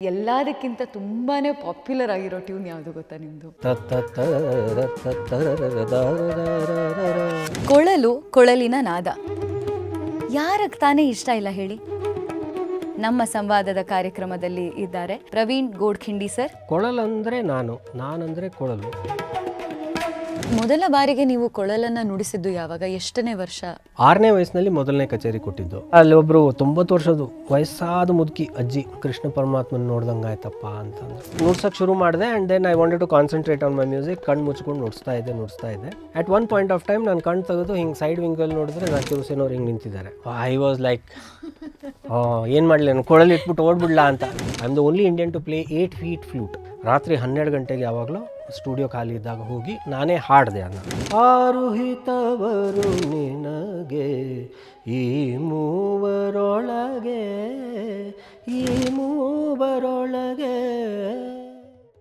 ಎಲ್ಲದಕ್ಕಿಂತ ತುಂಬಾನೇ ಪಾಪ್ಯುಲರ್ ಆಗಿರೋ ಟ್ಯೂನ್ ಯಾವುದು ಗೊತ್ತಾ ನಿಮ್ದು? ಕೊಳಲು, ಕೊಳಲಿನ ನಾದ ಯಾರಕ್ಕೆ ತಾನೇ ಇಷ್ಟ ಇಲ್ಲ ಹೇಳಿ? ನಮ್ಮ ಸಂವಾದದ ಕಾರ್ಯಕ್ರಮದಲ್ಲಿ ಇದ್ದಾರೆ ಪ್ರವೀಣ್ ಗೋಡ್ಖಿಂಡಿ ಸರ್. ಕೊಳಲಂದ್ರೆ ನಾನಂದ್ರೆ ಕೊಳಲು. ಮೊದಲ ಬಾರಿಗೆ ನೀವು ಕೊಳಲನ್ನ ನುಡಿಸಿದ್ದು ಯಾವಾಗ? ಎಷ್ಟನೇ ವರ್ಷ? 6ನೇ ವಯಸ್ಸಿನಲ್ಲಿ ಮೊದಲನೇ ಕಚೇರಿ ಕೊಟ್ಟಿದ್ದು. ಅಲ್ಲಿ ಒಬ್ರು 90 ವರ್ಷದ ವಯಸ್ಸಾದ ಮುದುಕಿ ಅಜ್ಜಿ ಕೃಷ್ಣ ಪರಮಾತ್ಮನ ನೋಡ್ದಂಗೆ ಆಯ್ತಪ್ಪ ಅಂತಂದ್ರೆ ನುಡ್ಸಕ್ಕೆ ಶುರು ಮಾಡಿದೆ. And then I wanted to concentrate on my music. ಕಣ್ಣು ಮುಚ್ಕೊಂಡು ನುಡಿಸ್ತಾ ಇದ್ದೆ. At one point of time ನಾನು ಕಣ್ಣು ತೆಗೆದು ಹಿಂಗೆ ಸೈಡ್ ವಿಂಗಲ್ಲಿ ನೋಡಿದ್ರೆ ಜಾಕೀರ್ ಹುಸೇನ್ ಅವ್ರು ಹಿಂಗೆ ನಿಂತಿದ್ದಾರೆ. ಐ ವಾಸ್ ಲೈಕ್ ಏನು ಮಾಡಲಿ, ನಾನು ಕೊಳಲು ಇಟ್ಬಿಟ್ಟು ಓಡ್ಬಿಡ್ಲಾ ಅಂತ. I am the only Indian to play 8 feet flute. ರಾತ್ರಿ 12 ಗಂಟೆಗೆ ಯಾವಾಗಲೂ ಸ್ಟುಡಿಯೋ ಖಾಲಿ ಇದ್ದಾಗ ಹೋಗಿ ನಾನೇ ಹಾಡಿದೆ ಅದನ್ನು. ಆರುಹಿತವರು ನಿನಗೆ ಈ ಮೂವರೊಳಗೆ